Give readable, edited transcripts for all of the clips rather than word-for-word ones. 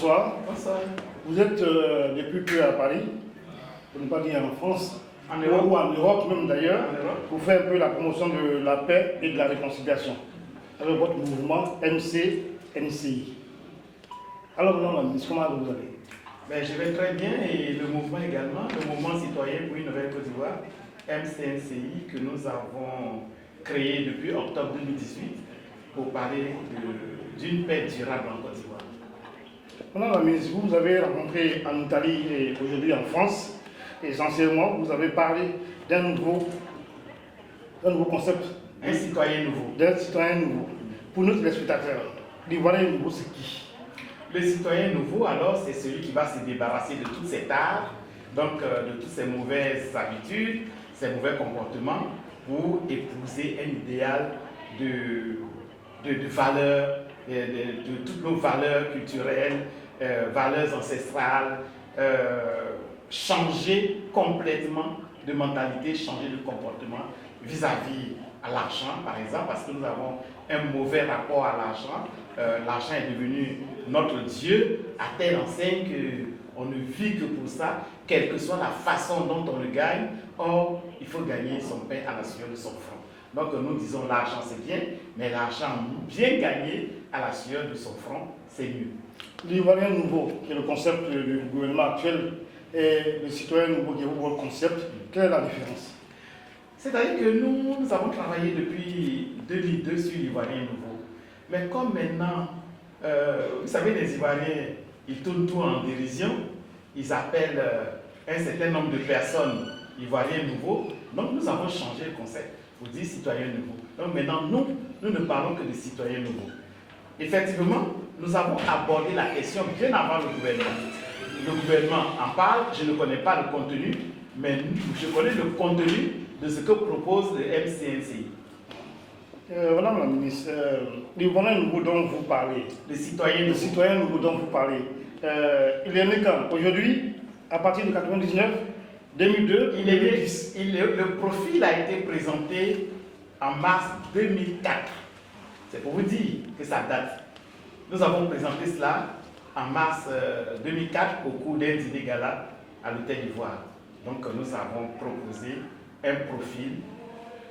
bonsoir. Bonsoir. Vous êtes depuis peu à Paris, pour ne pas dire en France, En Europe. ou en Europe même d'ailleurs, En Europe. pour faire un peu la promotion de la paix et de la réconciliation avec votre mouvement MCNCI. Alors, Madame la ministre, comment vous allez? Ben, je vais très bien et le mouvement également, le mouvement citoyen pour une nouvelle Côte d'Ivoire, MCNCI, que nous avons créé depuis octobre 2018 pour parler d'une paix durable en Côte d'Ivoire. Madame la ministre, vous avez rencontré en Italie et aujourd'hui en France, essentiellement, vous avez parlé d'un nouveau concept. Un citoyen nouveau. D'un citoyen nouveau. Pour nos téléspectateurs, l'Ivoirien nouveau, c'est qui? Le citoyen nouveau, alors, c'est celui qui va se débarrasser de toutes ces tares, donc de toutes ces mauvaises habitudes, ces mauvais comportements, pour épouser un idéal de valeurs, de toutes nos valeurs culturelles, valeurs ancestrales, changer complètement de mentalité, changer de comportement vis-à-vis à l'argent, par exemple, parce que nous avons un mauvais rapport à l'argent. L'argent est devenu notre Dieu, à telle enseigne qu'on ne vit que pour ça, quelle que soit la façon dont on le gagne. Or, il faut gagner son pain à la sueur de son front. Donc nous disons l'argent c'est bien, mais l'argent bien gagné à la sueur de son front, c'est mieux. L'Ivoirien nouveau, qui est le concept du gouvernement actuel, et le citoyen nouveau, qui est votre concept, quelle est la différence? C'est-à-dire que nous avons travaillé depuis 2002 sur l'Ivoirien nouveau. Mais comme maintenant, vous savez, les Ivoiriens, ils tournent tout en dérision, ils appellent un certain nombre de personnes Ivoiriens nouveaux. Donc nous avons changé le concept pour dire citoyen nouveau. Donc maintenant, nous ne parlons que de citoyens nouveaux. Effectivement, nous avons abordé la question bien avant le gouvernement. Le gouvernement en parle, je ne connais pas le contenu, mais je connais le contenu de ce que propose le MCNCI. Madame la ministre, l'Ivoirien nouveau dont vous parlez, Le citoyen nouveau dont vous parlez, il est né quand? Aujourd'hui, à partir de 99, 2002, le profil a été présenté en mars 2004. C'est pour vous dire que ça date. Nous avons présenté cela en mars 2004 au cours d'un dîner gala à l'Hôtel d'Ivoire. Donc nous avons proposé un profil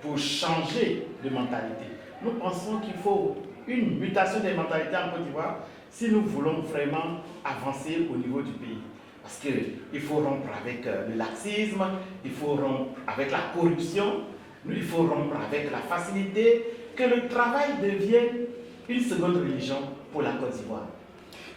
pour changer de mentalité. Nous pensons qu'il faut une mutation des mentalités en Côte d'Ivoire si nous voulons vraiment avancer au niveau du pays. Parce qu'il faut rompre avec le laxisme, il faut rompre avec la corruption, il faut rompre avec la facilité, que le travail devienne une seconde religion pour la Côte d'Ivoire.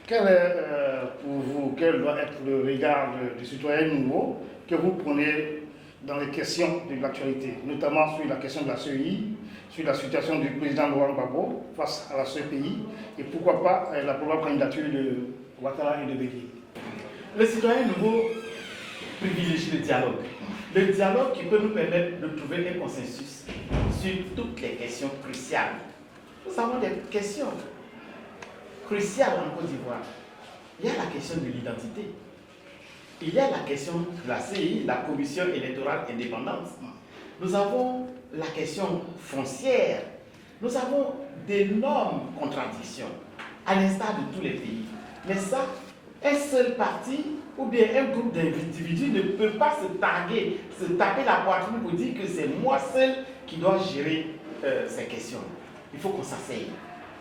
Quel est pour vous, quel doit être le regard du citoyen nouveau que vous prenez dans les questions de l'actualité, notamment sur la question de la CEI, sur la situation du président Laurent Gbagbo face à la CPI, et pourquoi pas la probable candidature de Ouattara et de Bélier? Le citoyen nouveau privilégie le dialogue. Le dialogue qui peut nous permettre de trouver un consensus sur toutes les questions cruciales. Nous avons des questions cruciales en Côte d'Ivoire. Il y a la question de l'identité. Il y a la question de la CI, la Commission électorale indépendante. Nous avons la question foncière. Nous avons d'énormes contradictions, à l'instar de tous les pays. Mais ça, un seul parti ou bien un groupe d'individus ne peut pas se targuer, se taper la poitrine pour dire que c'est moi seul qui dois gérer ces questions. Il faut qu'on s'asseye,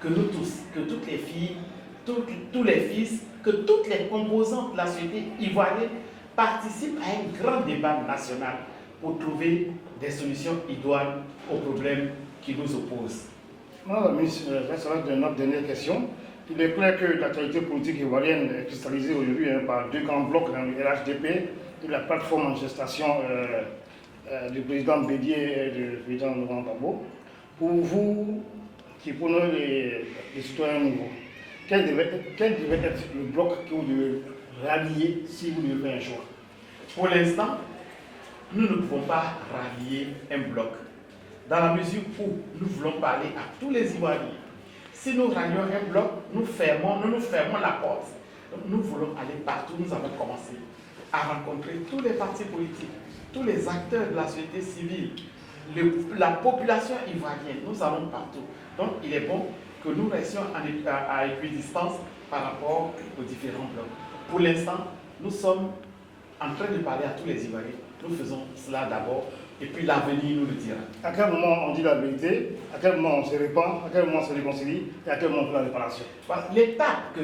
que nous tous, que toutes les filles, tous les fils, que toutes les composantes de la société ivoirienne participent à un grand débat national pour trouver des solutions idoines aux problèmes qui nous opposent. Madame la ministre, ça va être notre dernière question. Il est clair que l'actualité politique ivoirienne est cristallisée aujourd'hui par deux grands blocs dans le RHDP et la plateforme en gestation du président Bélier et du président Laurent Gbagbo. Pour vous, qui prenez les citoyens nouveaux, quel devait être le bloc que vous devez rallier si vous devez faire un choix? Pour l'instant, nous ne pouvons pas rallier un bloc, dans la mesure où nous voulons parler à tous les Ivoiriens. Si nous rallions un bloc, nous nous fermons la porte. Donc nous voulons aller partout. Nous avons commencé à rencontrer tous les partis politiques, tous les acteurs de la société civile, la population ivoirienne. Nous allons partout. Donc il est bon que nous restions à équidistance par rapport aux différents blocs. Pour l'instant, nous sommes en train de parler à tous les Ivoiriens. Nous faisons cela d'abord et puis l'avenir nous le dira. À quel moment on dit la vérité, à quel moment on se répand, à quel moment on se réconcilie et à quel moment on fait la réparation? L'étape,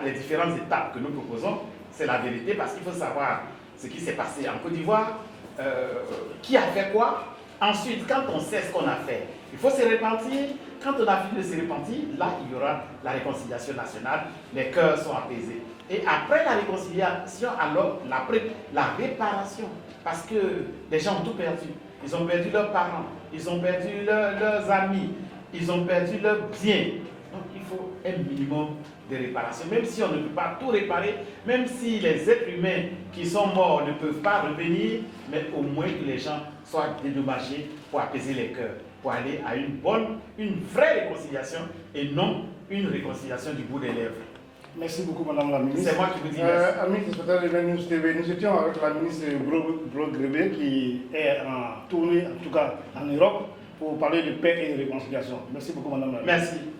les différentes étapes que nous proposons, c'est la vérité parce qu'il faut savoir ce qui s'est passé en Côte d'Ivoire, qui a fait quoi. Ensuite, quand on sait ce qu'on a fait, il faut se repentir. Quand on a fini de se repentir, là, il y aura la réconciliation nationale, les cœurs sont apaisés. Et après la réconciliation, alors, la réparation. Parce que les gens ont tout perdu. Ils ont perdu leurs parents, ils ont perdu leurs amis, ils ont perdu leurs biens. Donc, il faut un minimum de réparation. Même si on ne peut pas tout réparer, même si les êtres humains qui sont morts ne peuvent pas revenir, mais au moins que les gens soient dédommagés pour apaiser les cœurs, pour aller à une vraie réconciliation et non une réconciliation du bout des lèvres. Merci beaucoup, Madame la ministre. C'est moi qui vous dis merci. Amis téléspectateurs de News TV, nous étions avec la ministre Bro-Grébé qui est en tournée, en tout cas en Europe, pour parler de paix et de réconciliation. Merci beaucoup, Madame la ministre. Merci.